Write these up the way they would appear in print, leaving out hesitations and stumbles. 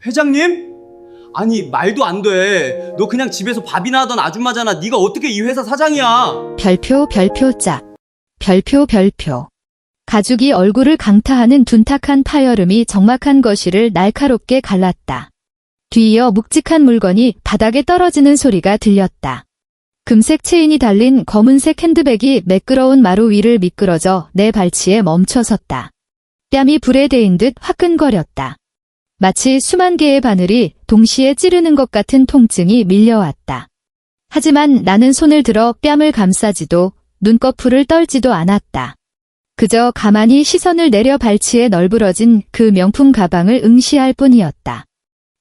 회장님? 아니 말도 안 돼. 너 그냥 집에서 밥이나 하던 아줌마잖아. 네가 어떻게 이 회사 사장이야? 별표 별표짝. 별표. 가죽이 얼굴을 강타하는 둔탁한 파열음이 적막한 거실을 날카롭게 갈랐다. 뒤이어 묵직한 물건이 바닥에 떨어지는 소리가 들렸다. 금색 체인이 달린 검은색 핸드백이 매끄러운 마루 위를 미끄러져 내 발치에 멈춰섰다. 뺨이 불에 대인 듯 화끈거렸다. 마치 수만 개의 바늘이 동시에 찌르는 것 같은 통증이 밀려왔다. 하지만 나는 손을 들어 뺨을 감싸지도 눈꺼풀을 떨지도 않았다. 그저 가만히 시선을 내려 발치에 널브러진 그 명품 가방을 응시할 뿐이었다.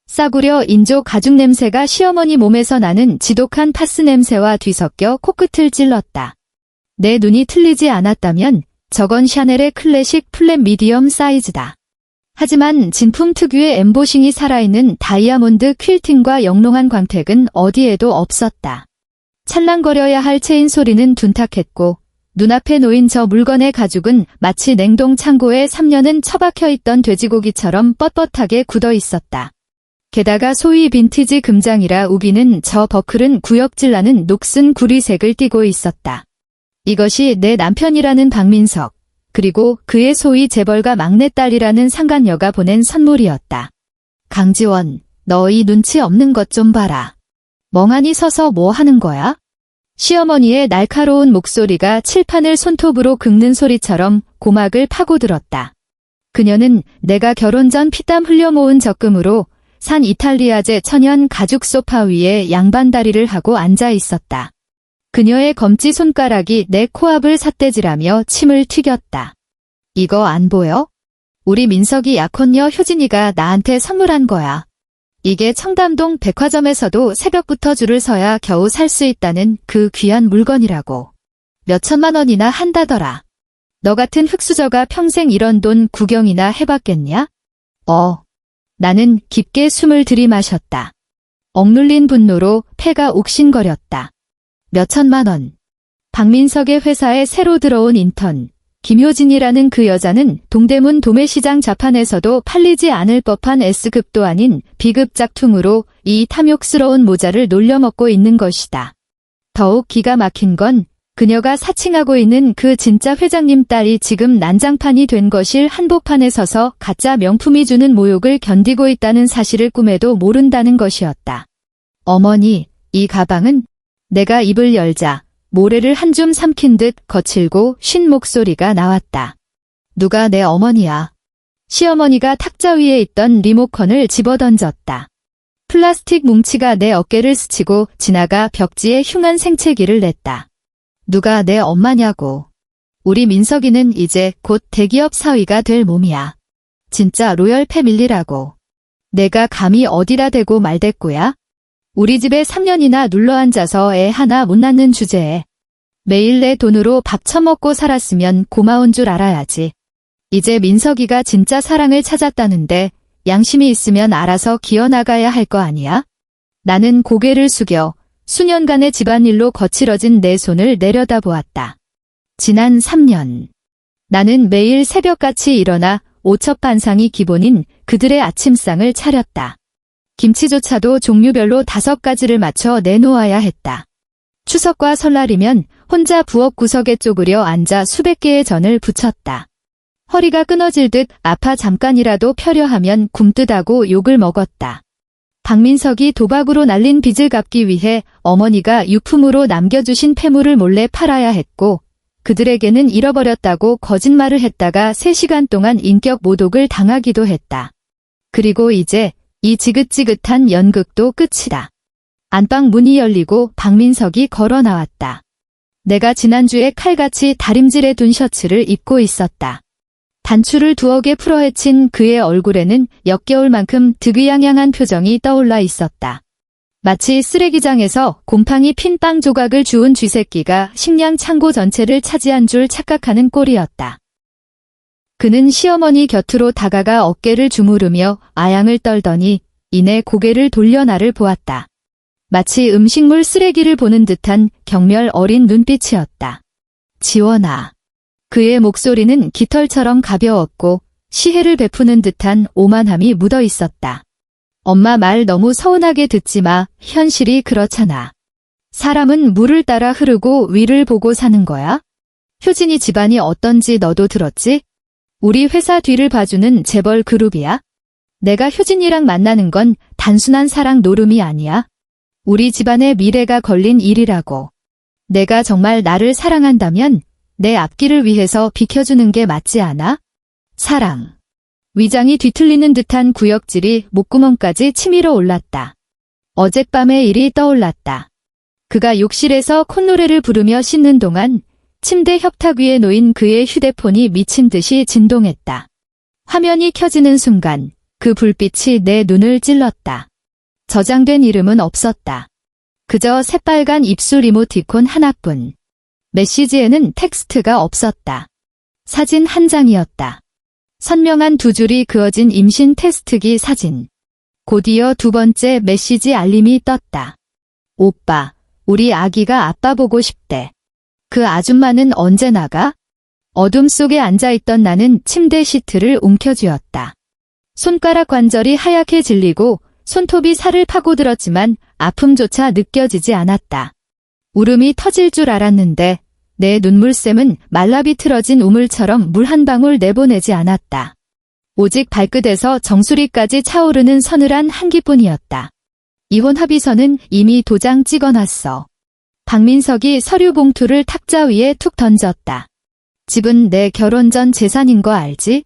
싸구려 인조 가죽 냄새가 시어머니 몸에서 나는 지독한 파스 냄새와 뒤섞여 코끝을 찔렀다. 내 눈이 틀리지 않았다면 저건 샤넬의 클래식 플랫 미디엄 사이즈다. 하지만 진품 특유의 엠보싱이 살아있는 다이아몬드 퀼팅과 영롱한 광택은 어디에도 없었다. 찰랑거려야 할 체인 소리는 둔탁했고 눈앞에 놓인 저 물건의 가죽은 마치 냉동 창고에 3년은 처박혀 있던 돼지고기처럼 뻣뻣하게 굳어 있었다. 게다가 소위 빈티지 금장이라 우기는 저 버클은 구역질나는 녹슨 구리색을 띠고 있었다. 이것이 내 남편이라는 박민석, 그리고 그의 소위 재벌가 막내딸이라는 상간녀가 보낸 선물이었다. 강지원, 너 이 눈치 없는 것 좀 봐라. 멍하니 서서 뭐 하는 거야? 시어머니의 날카로운 목소리가 칠판을 손톱으로 긁는 소리처럼 고막을 파고들었다. 그녀는 내가 결혼 전 피땀 흘려 모은 적금으로 산 이탈리아제 천연 가죽 소파 위에 양반다리를 하고 앉아 있었다. 그녀의 검지 손가락이 내 코앞을 삿대질하며 침을 튀겼다. 이거 안 보여? 우리 민석이 약혼녀 효진이가 나한테 선물한 거야. 이게 청담동 백화점에서도 새벽부터 줄을 서야 겨우 살 수 있다는 그 귀한 물건이라고. 몇 천만 원이나 한다더라. 너 같은 흙수저가 평생 이런 돈 구경이나 해봤겠냐? 나는 깊게 숨을 들이마셨다. 억눌린 분노로 폐가 옥신거렸다. 몇 천만 원. 박민석의 회사에 새로 들어온 인턴, 김효진이라는 그 여자는 동대문 도매시장 자판에서도 팔리지 않을 법한 S급도 아닌 B급 짝퉁으로 이 탐욕스러운 모자를 놀려먹고 있는 것이다. 더욱 기가 막힌 건 그녀가 사칭하고 있는 그 진짜 회장님 딸이 지금 난장판이 된 거실 한복판에 서서 가짜 명품이 주는 모욕을 견디고 있다는 사실을 꿈에도 모른다는 것이었다. 어머니, 이 가방은? 내가 입을 열자 모래를 한 줌 삼킨 듯 거칠고 쉰 목소리가 나왔다. 누가 내 어머니야? 시어머니가 탁자 위에 있던 리모컨을 집어던졌다. 플라스틱 뭉치가 내 어깨를 스치고 지나가 벽지에 흉한 생채기를 냈다. 누가 내 엄마냐고. 우리 민석이는 이제 곧 대기업 사위가 될 몸이야. 진짜 로열 패밀리라고. 내가 감히 어디라 대고 말댔고야? 우리 집에 3년이나 눌러앉아서 애 하나 못 낳는 주제에 매일 내 돈으로 밥 처먹고 살았으면 고마운 줄 알아야지. 이제 민석이가 진짜 사랑을 찾았다는데 양심이 있으면 알아서 기어나가야 할 거 아니야? 나는 고개를 숙여 수년간의 집안일로 거칠어진 내 손을 내려다보았다. 지난 3년. 나는 매일 새벽같이 일어나 오첩반상이 기본인 그들의 아침상을 차렸다. 김치조차도 종류별로 5가지를 맞춰 내놓아야 했다. 추석과 설날이면 혼자 부엌 구석에 쪼그려 앉아 수백 개의 전을 부쳤다. 허리가 끊어질 듯 아파 잠깐이라도 펴려 하면 굼뜨다고 욕을 먹었다. 박민석이 도박으로 날린 빚을 갚기 위해 어머니가 유품으로 남겨주신 폐물을 몰래 팔아야 했고 그들에게는 잃어버렸다고 거짓말을 했다가 3시간 동안 인격 모독을 당하기도 했다. 그리고 이제 이 지긋지긋한 연극도 끝이다. 안방 문이 열리고 박민석이 걸어 나왔다. 내가 지난주에 칼같이 다림질해 둔 셔츠를 입고 있었다. 단추를 두어 개 풀어 헤친 그의 얼굴에는 역겨울 만큼 득의양양한 표정이 떠올라 있었다. 마치 쓰레기장에서 곰팡이 핀 빵 조각을 주운 쥐새끼가 식량 창고 전체를 차지한 줄 착각하는 꼴이었다. 그는 시어머니 곁으로 다가가 어깨를 주무르며 아양을 떨더니 이내 고개를 돌려 나를 보았다. 마치 음식물 쓰레기를 보는 듯한 경멸 어린 눈빛이었다. 지원아. 그의 목소리는 깃털처럼 가벼웠고 시혜를 베푸는 듯한 오만함이 묻어 있었다. 엄마 말 너무 서운하게 듣지 마. 현실이 그렇잖아. 사람은 물을 따라 흐르고 위를 보고 사는 거야? 효진이 집안이 어떤지 너도 들었지? 우리 회사 뒤를 봐주는 재벌 그룹이야. 내가 효진이랑 만나는 건 단순한 사랑 노름이 아니야. 우리 집안의 미래가 걸린 일이라고. 내가 정말 나를 사랑한다면 내 앞길을 위해서 비켜주는 게 맞지 않아? 사랑. 위장이 뒤틀리는 듯한 구역질이 목구멍까지 치밀어 올랐다. 어젯밤의 일이 떠올랐다. 그가 욕실에서 콧노래를 부르며 씻는 동안 침대 협탁 위에 놓인 그의 휴대폰이 미친 듯이 진동했다. 화면이 켜지는 순간 그 불빛이 내 눈을 찔렀다. 저장된 이름은 없었다. 그저 새빨간 입술 이모티콘 하나뿐. 메시지에는 텍스트가 없었다. 사진 한 장이었다. 선명한 두 줄이 그어진 임신 테스트기 사진. 곧이어 두 번째 메시지 알림이 떴다. 오빠, 우리 아기가 아빠 보고 싶대. 그 아줌마는 언제 나가? 어둠 속에 앉아있던 나는 침대 시트를 움켜쥐었다. 손가락 관절이 하얗게 질리고 손톱이 살을 파고들었지만 아픔조차 느껴지지 않았다. 울음이 터질 줄 알았는데 내 눈물샘은 말라비틀어진 우물처럼 물 한 방울 내보내지 않았다. 오직 발끝에서 정수리까지 차오르는 서늘한 한기뿐이었다. 이혼 합의서는 이미 도장 찍어놨어. 박민석이 서류 봉투를 탁자 위에 툭 던졌다. 집은 내 결혼 전 재산인 거 알지?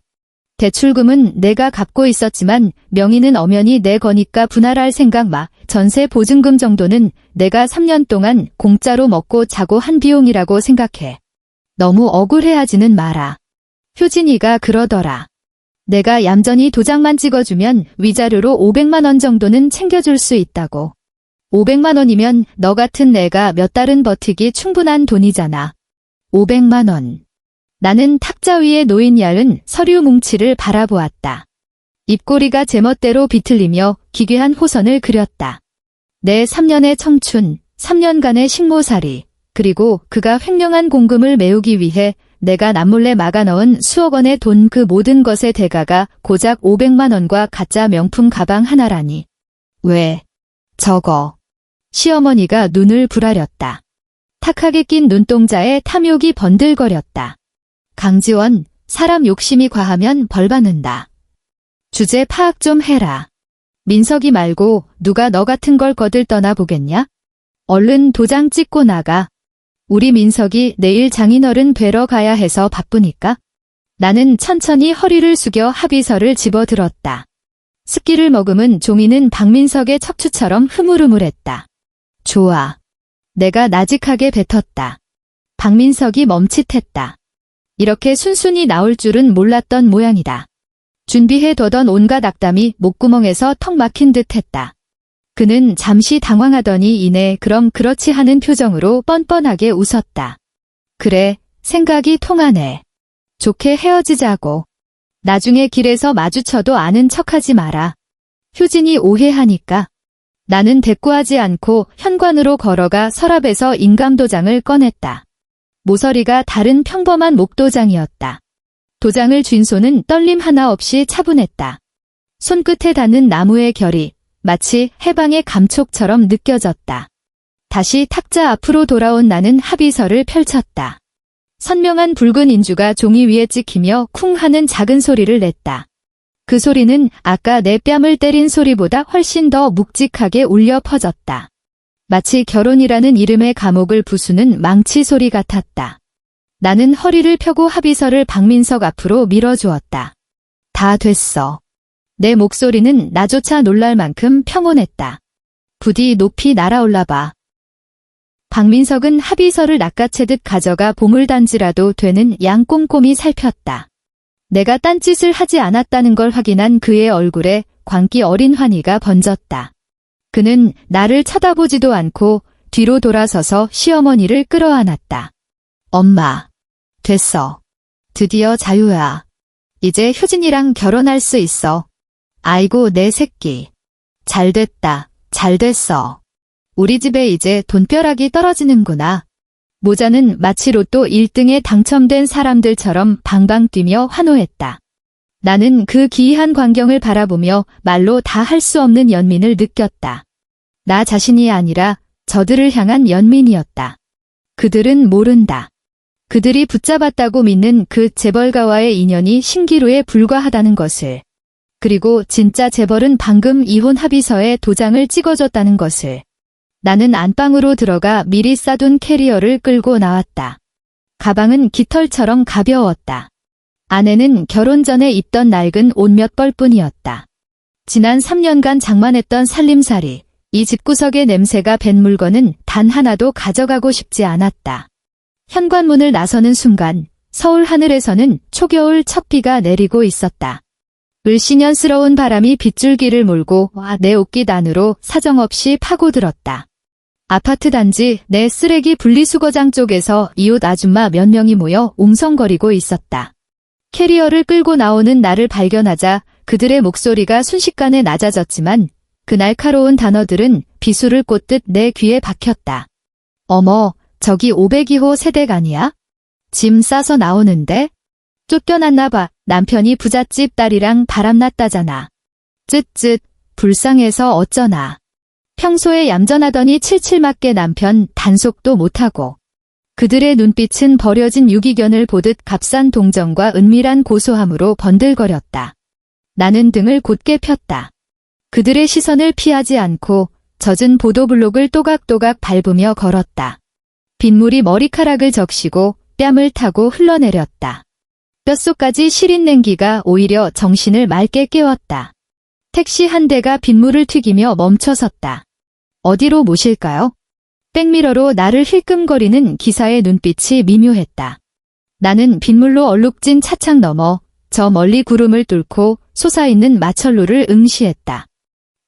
대출금은 내가 갚고 있었지만 명의는 엄연히 내 거니까 분할할 생각 마. 전세 보증금 정도는 내가 3년 동안 공짜로 먹고 자고 한 비용이라고 생각해. 너무 억울해하지는 마라. 효진이가 그러더라. 내가 얌전히 도장만 찍어주면 위자료로 500만 원 정도는 챙겨줄 수 있다고. 500만 원이면 너 같은 내가 몇 달은 버티기 충분한 돈이잖아. 500만 원. 나는 탁자 위에 놓인 얇은 서류 뭉치를 바라보았다. 입꼬리가 제멋대로 비틀리며 기괴한 호선을 그렸다. 내 3년의 청춘, 3년간의 식모살이, 그리고 그가 횡령한 공금을 메우기 위해 내가 남몰래 막아넣은 수억 원의 돈 그 모든 것의 대가가 고작 500만 원과 가짜 명품 가방 하나라니. 왜? 저거. 시어머니가 눈을 부라렸다. 탁하게 낀 눈동자에 탐욕이 번들거렸다. 강지원, 사람 욕심이 과하면 벌 받는다. 주제 파악 좀 해라. 민석이 말고 누가 너 같은 걸 거들떠나 보겠냐? 얼른 도장 찍고 나가. 우리 민석이 내일 장인어른 뵈러 가야 해서 바쁘니까. 나는 천천히 허리를 숙여 합의서를 집어들었다. 습기를 머금은 종이는 박민석의 척추처럼 흐물흐물했다. 좋아. 내가 나직하게 뱉었다. 박민석이 멈칫했다. 이렇게 순순히 나올 줄은 몰랐던 모양이다. 준비해두던 온갖 악담이 목구멍에서 턱 막힌 듯 했다. 그는 잠시 당황하더니 이내 그럼 그렇지 하는 표정으로 뻔뻔하게 웃었다. 그래, 생각이 통하네. 좋게 헤어지자고. 나중에 길에서 마주쳐도 아는 척하지 마라. 효진이 오해하니까. 나는 대꾸하지 않고 현관으로 걸어가 서랍에서 인감도장을 꺼냈다. 모서리가 다른 평범한 목도장이었다. 도장을 쥔 손은 떨림 하나 없이 차분했다. 손끝에 닿는 나무의 결이 마치 해방의 감촉처럼 느껴졌다. 다시 탁자 앞으로 돌아온 나는 합의서를 펼쳤다. 선명한 붉은 인주가 종이 위에 찍히며 쿵 하는 작은 소리를 냈다. 그 소리는 아까 내 뺨을 때린 소리보다 훨씬 더 묵직하게 울려 퍼졌다. 마치 결혼이라는 이름의 감옥을 부수는 망치 소리 같았다. 나는 허리를 펴고 합의서를 박민석 앞으로 밀어주었다. 다 됐어. 내 목소리는 나조차 놀랄 만큼 평온했다. 부디 높이 날아올라봐. 박민석은 합의서를 낚아채듯 가져가 보물단지라도 되는 양 꼼꼼히 살폈다. 내가 딴짓을 하지 않았다는 걸 확인한 그의 얼굴에 광기 어린 환희가 번졌다. 그는 나를 쳐다보지도 않고 뒤로 돌아서서 시어머니를 끌어안았다. 엄마, 됐어. 드디어 자유야. 이제 효진이랑 결혼할 수 있어. 아이고 내 새끼. 잘됐다. 잘됐어. 우리 집에 이제 돈벼락이 떨어지는구나. 모자는 마치 로또 1등에 당첨된 사람들처럼 방방 뛰며 환호했다. 나는 그 기이한 광경을 바라보며 말로 다 할 수 없는 연민을 느꼈다. 나 자신이 아니라 저들을 향한 연민이었다. 그들은 모른다. 그들이 붙잡았다고 믿는 그 재벌가와의 인연이 신기루에 불과하다는 것을. 그리고 진짜 재벌은 방금 이혼 합의서에 도장을 찍어줬다는 것을. 나는 안방으로 들어가 미리 싸둔 캐리어를 끌고 나왔다. 가방은 깃털처럼 가벼웠다. 안에는 결혼 전에 입던 낡은 옷 몇 벌뿐이었다. 지난 3년간 장만했던 살림살이, 이 집구석의 냄새가 밴 물건은 단 하나도 가져가고 싶지 않았다. 현관문을 나서는 순간 서울 하늘에서는 초겨울 첫 비가 내리고 있었다. 을씨년스러운 바람이 빗줄기를 몰고 내 옷깃 안으로 사정없이 파고들었다. 아파트 단지 내 쓰레기 분리수거장 쪽에서 이웃 아줌마 몇 명이 모여 웅성거리고 있었다. 캐리어를 끌고 나오는 나를 발견하자 그들의 목소리가 순식간에 낮아졌지만 그 날카로운 단어들은 비수를 꽂듯 내 귀에 박혔다. 어머, 저기 502호 세댁 아니야? 짐 싸서 나오는데? 쫓겨났나 봐. 남편이 부잣집 딸이랑 바람났다잖아. 쯧쯧, 불쌍해서 어쩌나. 평소에 얌전하더니 칠칠맞게 남편 단속도 못하고. 그들의 눈빛은 버려진 유기견을 보듯 값싼 동정과 은밀한 고소함으로 번들거렸다. 나는 등을 곧게 폈다. 그들의 시선을 피하지 않고 젖은 보도블록을 또각또각 밟으며 걸었다. 빗물이 머리카락을 적시고 뺨을 타고 흘러내렸다. 뼛속까지 시린 냉기가 오히려 정신을 맑게 깨웠다. 택시 한 대가 빗물을 튀기며 멈춰섰다. 어디로 모실까요? 백미러로 나를 힐끔거리는 기사의 눈빛이 미묘했다. 나는 빗물로 얼룩진 차창 너머 저 멀리 구름을 뚫고 솟아있는 마철로를 응시했다.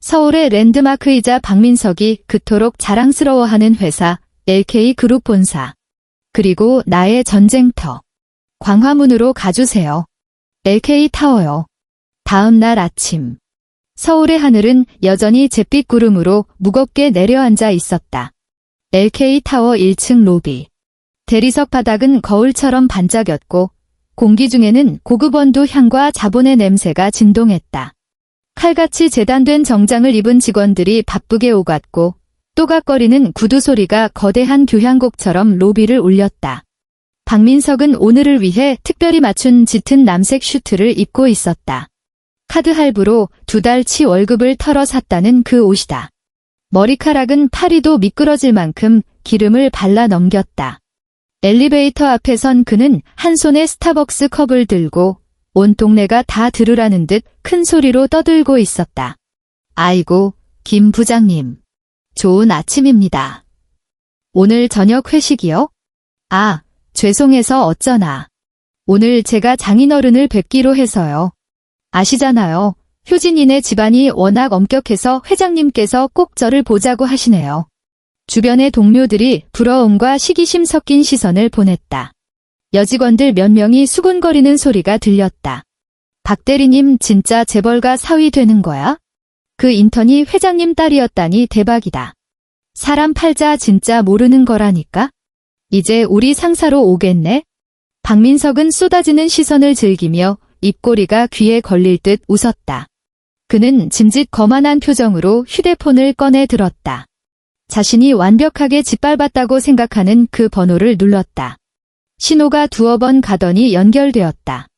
서울의 랜드마크이자 박민석이 그토록 자랑스러워하는 회사 LK그룹 본사. 그리고 나의 전쟁터. 광화문으로 가주세요. LK타워요. 다음 날 아침. 서울의 하늘은 여전히 잿빛 구름으로 무겁게 내려앉아 있었다. LK타워 1층 로비. 대리석 바닥은 거울처럼 반짝였고 공기 중에는 고급 원두 향과 자본의 냄새가 진동했다. 칼같이 재단된 정장을 입은 직원들이 바쁘게 오갔고 또각거리는 구두 소리가 거대한 교향곡처럼 로비를 울렸다. 박민석은 오늘을 위해 특별히 맞춘 짙은 남색 슈트를 입고 있었다. 카드 할부로 2달치 월급을 털어 샀다는 그 옷이다. 머리카락은 파리도 미끄러질 만큼 기름을 발라 넘겼다. 엘리베이터 앞에 선 그는 한 손에 스타벅스 컵을 들고 온 동네가 다 들으라는 듯 큰 소리로 떠들고 있었다. 아이고, 김 부장님. 좋은 아침입니다. 오늘 저녁 회식이요? 아, 죄송해서 어쩌나. 오늘 제가 장인어른을 뵙기로 해서요. 아시잖아요. 효진이네 집안이 워낙 엄격해서 회장님께서 꼭 저를 보자고 하시네요. 주변의 동료들이 부러움과 시기심 섞인 시선을 보냈다. 여직원들 몇 명이 수군거리는 소리가 들렸다. 박 대리님 진짜 재벌가 사위 되는 거야? 그 인턴이 회장님 딸이었다니 대박이다. 사람 팔자 진짜 모르는 거라니까? 이제 우리 상사로 오겠네? 박민석은 쏟아지는 시선을 즐기며 입꼬리가 귀에 걸릴 듯 웃었다. 그는 짐짓 거만한 표정으로 휴대폰을 꺼내 들었다. 자신이 완벽하게 짓밟았다고 생각하는 그 번호를 눌렀다. 신호가 2번 가더니 연결되었다.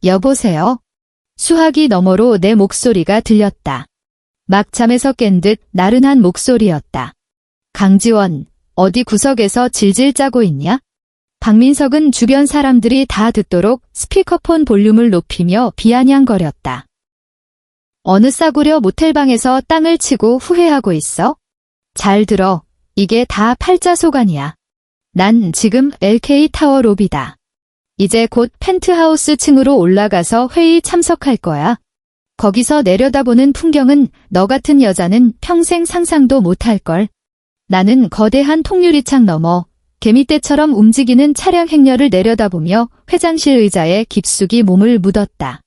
여보세요? 수화기 너머로 내 목소리가 들렸다. 막 잠에서 깬 듯 나른한 목소리였다. 강지원, 어디 구석에서 질질 짜고 있냐? 박민석은 주변 사람들이 다 듣도록 스피커폰 볼륨을 높이며 비아냥거렸다. 어느 싸구려 모텔방에서 땅을 치고 후회하고 있어? 잘 들어. 이게 다 팔자소간이야. 난 지금 LK타워 로비다. 이제 곧 펜트하우스 층으로 올라가서 회의 참석할 거야. 거기서 내려다보는 풍경은 너 같은 여자는 평생 상상도 못할걸. 나는 거대한 통유리창 너머 개미떼처럼 움직이는 차량 행렬을 내려다보며 회장실 의자에 깊숙이 몸을 묻었다.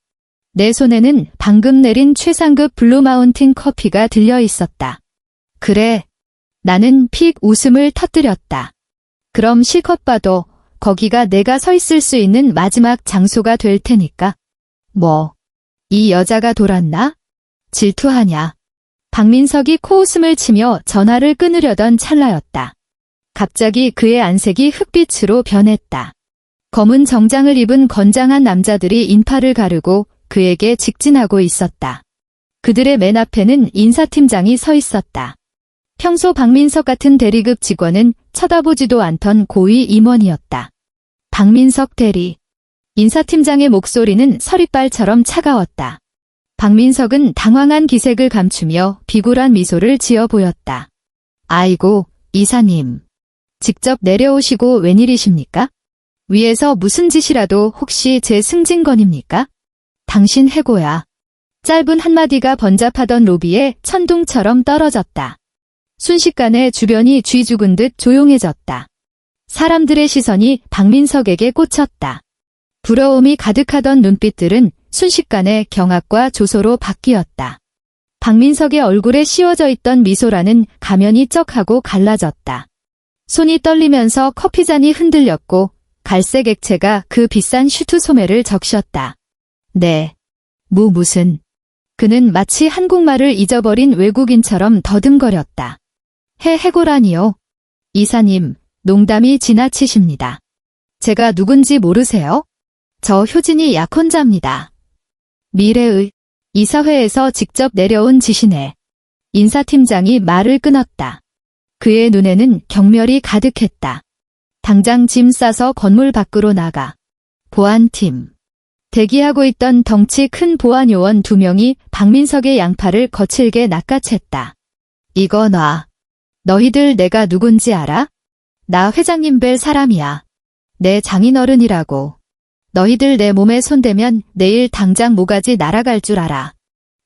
내 손에는 방금 내린 최상급 블루마운틴 커피가 들려 있었다. 그래. 나는 픽 웃음을 터뜨렸다. 그럼 실컷 봐도 거기가 내가 서 있을 수 있는 마지막 장소가 될 테니까. 뭐, 이 여자가 돌았나? 질투하냐? 박민석이 코웃음을 치며 전화를 끊으려던 찰나였다. 갑자기 그의 안색이 흑빛으로 변했다. 검은 정장을 입은 건장한 남자들이 인파를 가르고 그에게 직진하고 있었다. 그들의 맨 앞에는 인사팀장이 서 있었다. 평소 박민석 같은 대리급 직원은 쳐다보지도 않던 고위 임원이었다. 박민석 대리. 인사팀장의 목소리는 서리빨처럼 차가웠다. 박민석은 당황한 기색을 감추며 비굴한 미소를 지어 보였다. 아이고, 이사님. 직접 내려오시고 웬일이십니까? 위에서 무슨 짓이라도 혹시 제 승진건입니까? 당신 해고야. 짧은 한마디가 번잡하던 로비에 천둥처럼 떨어졌다. 순식간에 주변이 쥐 죽은 듯 조용해졌다. 사람들의 시선이 박민석에게 꽂혔다. 부러움이 가득하던 눈빛들은 순식간에 경악과 조소로 바뀌었다. 박민석의 얼굴에 씌워져 있던 미소라는 가면이 쩍하고 갈라졌다. 손이 떨리면서 커피잔이 흔들렸고 갈색 액체가 그 비싼 슈트 소매를 적셨다. 네. 무슨. 그는 마치 한국말을 잊어버린 외국인처럼 더듬거렸다. 해고라니요. 이사님, 농담이 지나치십니다. 제가 누군지 모르세요? 저 효진이 약혼자입니다. 미래의 이사회에서 직접 내려온 지시네. 인사팀장이 말을 끊었다. 그의 눈에는 경멸이 가득했다. 당장 짐 싸서 건물 밖으로 나가. 보안팀. 대기하고 있던 덩치 큰 보안요원 2명이 박민석의 양팔을 거칠게 낚아챘다. 이거 놔. 너희들 내가 누군지 알아? 나 회장님 뵐 사람이야. 내 장인어른이라고. 너희들 내 몸에 손대면 내일 당장 모가지 날아갈 줄 알아.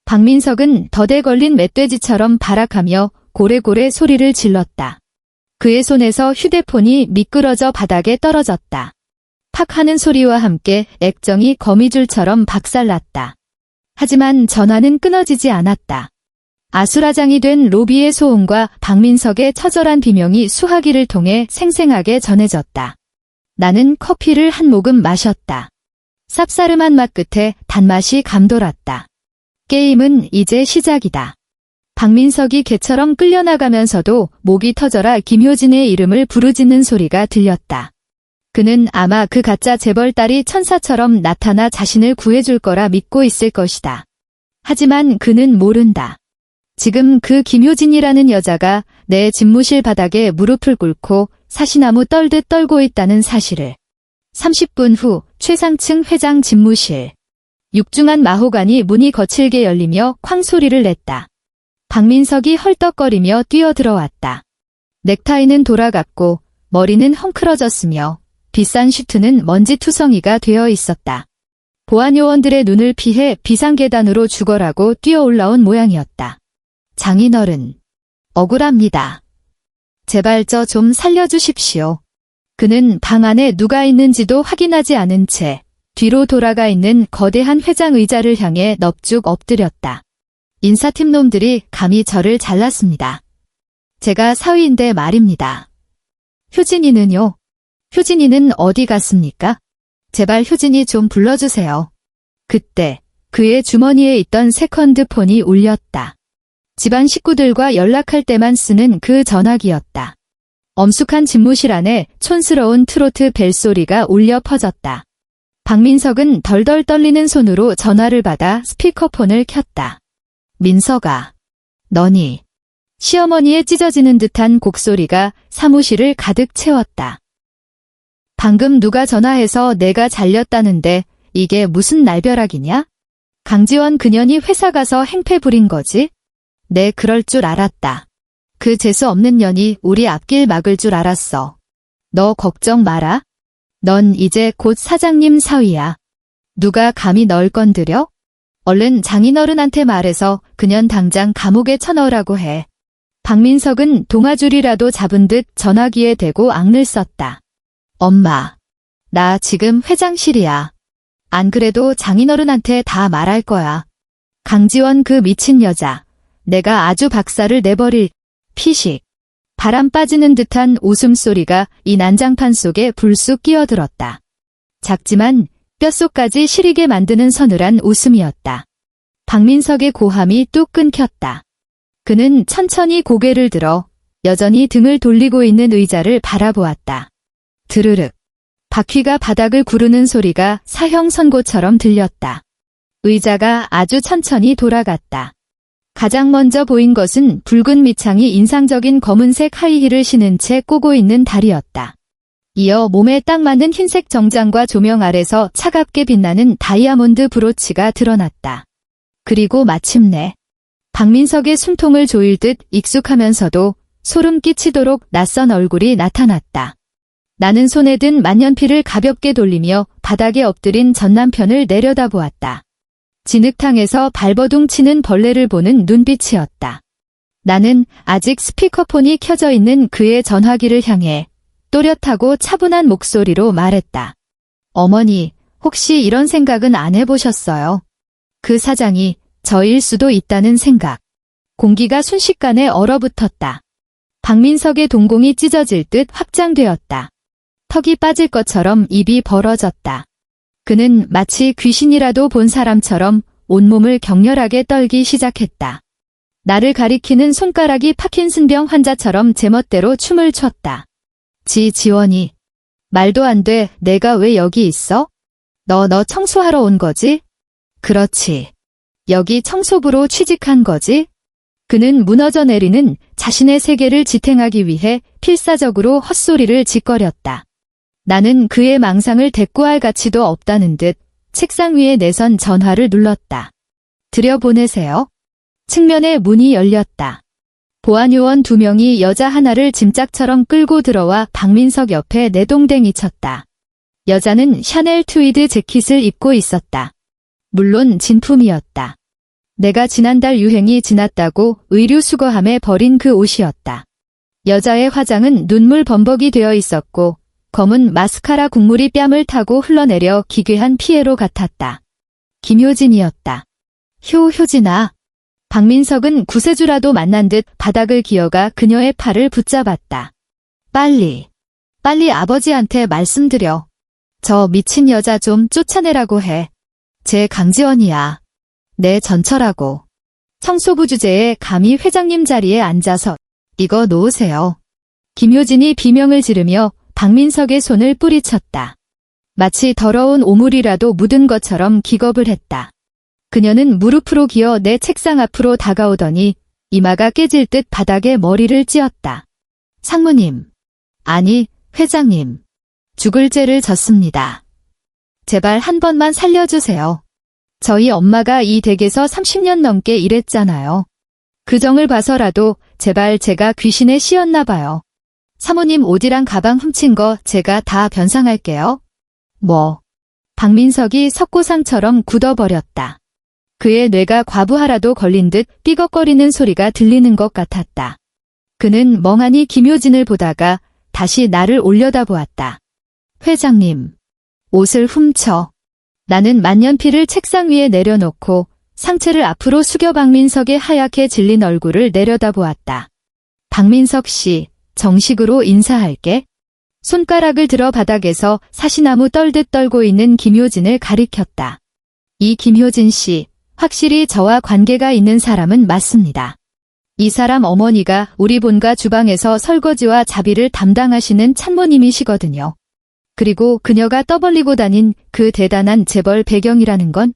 박민석은 덫에 걸린 멧돼지처럼 발악하며 고래고래 소리를 질렀다. 그의 손에서 휴대폰이 미끄러져 바닥에 떨어졌다. 팍 하는 소리와 함께 액정이 거미줄처럼 박살났다. 하지만 전화는 끊어지지 않았다. 아수라장이 된 로비의 소음과 박민석의 처절한 비명이 수화기를 통해 생생하게 전해졌다. 나는 커피를 한 모금 마셨다. 쌉싸름한 맛 끝에 단맛이 감돌았다. 게임은 이제 시작이다. 박민석이 개처럼 끌려나가면서도 목이 터져라 김효진의 이름을 부르짖는 소리가 들렸다. 그는 아마 그 가짜 재벌딸이 천사처럼 나타나 자신을 구해줄 거라 믿고 있을 것이다. 하지만 그는 모른다. 지금 그 김효진이라는 여자가 내 집무실 바닥에 무릎을 꿇고 사시나무 떨듯 떨고 있다는 사실을. 30분 후 최상층 회장 집무실. 육중한 마호가니 문이 거칠게 열리며 쾅 소리를 냈다. 박민석이 헐떡거리며 뛰어들어왔다. 넥타이는 돌아갔고 머리는 헝클어졌으며 비싼 슈트는 먼지투성이가 되어 있었다. 보안요원들의 눈을 피해 비상계단으로 죽어라고 뛰어올라온 모양이었다. 장인어른, 억울합니다. 제발 저 좀 살려주십시오. 그는 방 안에 누가 있는지도 확인하지 않은 채 뒤로 돌아가 있는 거대한 회장 의자를 향해 넙죽 엎드렸다. 인사팀 놈들이 감히 저를 잘랐습니다. 제가 사위인데 말입니다. 효진이는요? 효진이는 어디 갔습니까? 제발 효진이 좀 불러주세요. 그때 그의 주머니에 있던 세컨드폰이 울렸다. 집안 식구들과 연락할 때만 쓰는 그 전화기였다. 엄숙한 집무실 안에 촌스러운 트로트 벨소리가 울려 퍼졌다. 박민석은 덜덜 떨리는 손으로 전화를 받아 스피커폰을 켰다. 민석아, 너니? 시어머니의 찢어지는 듯한 곡소리가 사무실을 가득 채웠다. 방금 누가 전화해서 내가 잘렸다는데 이게 무슨 날벼락이냐? 강지원 그년이 회사 가서 행패 부린 거지? 내 그럴 줄 알았다. 그 재수 없는 년이 우리 앞길 막을 줄 알았어. 너 걱정 마라. 넌 이제 곧 사장님 사위야. 누가 감히 널 건드려? 얼른 장인어른한테 말해서 그년 당장 감옥에 쳐넣으라고 해. 박민석은 동아줄이라도 잡은 듯 전화기에 대고 악을 썼다. 엄마, 나 지금 회장실이야. 안 그래도 장인어른한테 다 말할 거야. 강지원 그 미친 여자. 내가 아주 박살을 내버릴. 피식. 바람 빠지는 듯한 웃음소리가 이 난장판 속에 불쑥 끼어들었다. 작지만 뼛속까지 시리게 만드는 서늘한 웃음이었다. 박민석의 고함이 뚝 끊겼다. 그는 천천히 고개를 들어 여전히 등을 돌리고 있는 의자를 바라보았다. 드르륵. 바퀴가 바닥을 구르는 소리가 사형 선고처럼 들렸다. 의자가 아주 천천히 돌아갔다. 가장 먼저 보인 것은 붉은 밑창이 인상적인 검은색 하이힐을 신은 채 꼬고 있는 다리였다. 이어 몸에 딱 맞는 흰색 정장과 조명 아래서 차갑게 빛나는 다이아몬드 브로치가 드러났다. 그리고 마침내 박민석의 숨통을 조일 듯 익숙하면서도 소름 끼치도록 낯선 얼굴이 나타났다. 나는 손에 든 만년필을 가볍게 돌리며 바닥에 엎드린 전 남편을 내려다보았다. 진흙탕에서 발버둥 치는 벌레를 보는 눈빛이었다. 나는 아직 스피커폰이 켜져 있는 그의 전화기를 향해 또렷하고 차분한 목소리로 말했다. 어머니, 혹시 이런 생각은 안 해보셨어요? 그 사장이 저일 수도 있다는 생각. 공기가 순식간에 얼어붙었다. 박민석의 동공이 찢어질 듯 확장되었다. 턱이 빠질 것처럼 입이 벌어졌다. 그는 마치 귀신이라도 본 사람처럼 온몸을 격렬하게 떨기 시작했다. 나를 가리키는 손가락이 파킨슨병 환자처럼 제멋대로 춤을 췄다. 지원이. 말도 안 돼, 내가 왜 여기 있어? 너 청소하러 온 거지? 그렇지. 여기 청소부로 취직한 거지? 그는 무너져 내리는 자신의 세계를 지탱하기 위해 필사적으로 헛소리를 짓거렸다. 나는 그의 망상을 대꾸할 가치도 없다는 듯 책상 위에 내선 전화를 눌렀다. 들여보내세요. 측면에 문이 열렸다. 보안요원 2명이 여자 하나를 짐짝처럼 끌고 들어와 박민석 옆에 내동댕이 쳤다. 여자는 샤넬 트위드 재킷을 입고 있었다. 물론 진품이었다. 내가 지난달 유행이 지났다고 의류 수거함에 버린 그 옷이었다. 여자의 화장은 눈물 범벅이 되어 있었고 검은 마스카라 국물이 뺨을 타고 흘러내려 기괴한 피에로 같았다. 김효진이었다. 효진아. 박민석은 구세주라도 만난 듯 바닥을 기어가 그녀의 팔을 붙잡았다. 빨리 아버지한테 말씀드려. 저 미친 여자 좀 쫓아내라고 해. 제 강지원이야. 내 전처라고. 청소부 주제에 감히 회장님 자리에 앉아서 이거 놓으세요. 김효진이 비명을 지르며 박민석의 손을 뿌리쳤다. 마치 더러운 오물이라도 묻은 것처럼 기겁을 했다. 그녀는 무릎으로 기어 내 책상 앞으로 다가오더니 이마가 깨질 듯 바닥에 머리를 찧었다. 상무님. 아니, 회장님. 죽을 죄를 졌습니다. 제발 한 번만 살려주세요. 저희 엄마가 이 댁에서 30년 넘게 일했잖아요. 그 정을 봐서라도 제발 제가 귀신에 씌었나 봐요. 사모님 옷이랑 가방 훔친 거 제가 다 변상할게요. 뭐. 박민석이 석고상처럼 굳어버렸다. 그의 뇌가 과부하라도 걸린 듯 삐걱거리는 소리가 들리는 것 같았다. 그는 멍하니 김효진을 보다가 다시 나를 올려다보았다. 회장님. 옷을 훔쳐. 나는 만년필을 책상 위에 내려놓고 상체를 앞으로 숙여 박민석의 하얗게 질린 얼굴을 내려다보았다. 박민석 씨, 정식으로 인사할게. 손가락을 들어 바닥에서 사시나무 떨듯 떨고 있는 김효진을 가리켰다. 이 김효진 씨, 확실히 저와 관계가 있는 사람은 맞습니다. 이 사람 어머니가 우리 본가 주방에서 설거지와 자비를 담당하시는 참모님이시거든요. 그리고 그녀가 떠벌리고 다닌 그 대단한 재벌 배경이라는 건?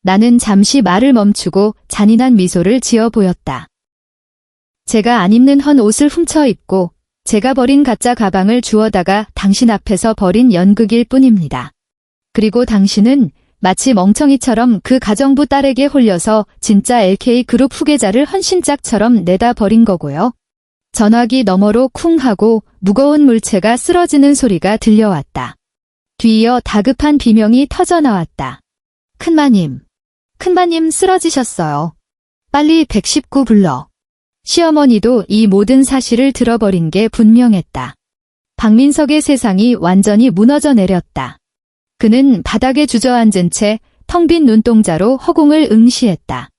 나는 잠시 말을 멈추고 잔인한 미소를 지어 보였다. 제가 안 입는 헌 옷을 훔쳐 입고 제가 버린 가짜 가방을 주워다가 당신 앞에서 버린 연극일 뿐입니다. 그리고 당신은 마치 멍청이처럼 그 가정부 딸에게 홀려서 진짜 LK그룹 후계자를 헌신짝처럼 내다 버린 거고요. 전화기 너머로 쿵 하고 무거운 물체가 쓰러지는 소리가 들려왔다. 뒤이어 다급한 비명이 터져나왔다. 큰마님 쓰러지셨어요. 빨리 119 불러. 시어머니도 이 모든 사실을 들어버린 게 분명했다. 박민석의 세상이 완전히 무너져 내렸다. 그는 바닥에 주저앉은 채 텅 빈 눈동자로 허공을 응시했다.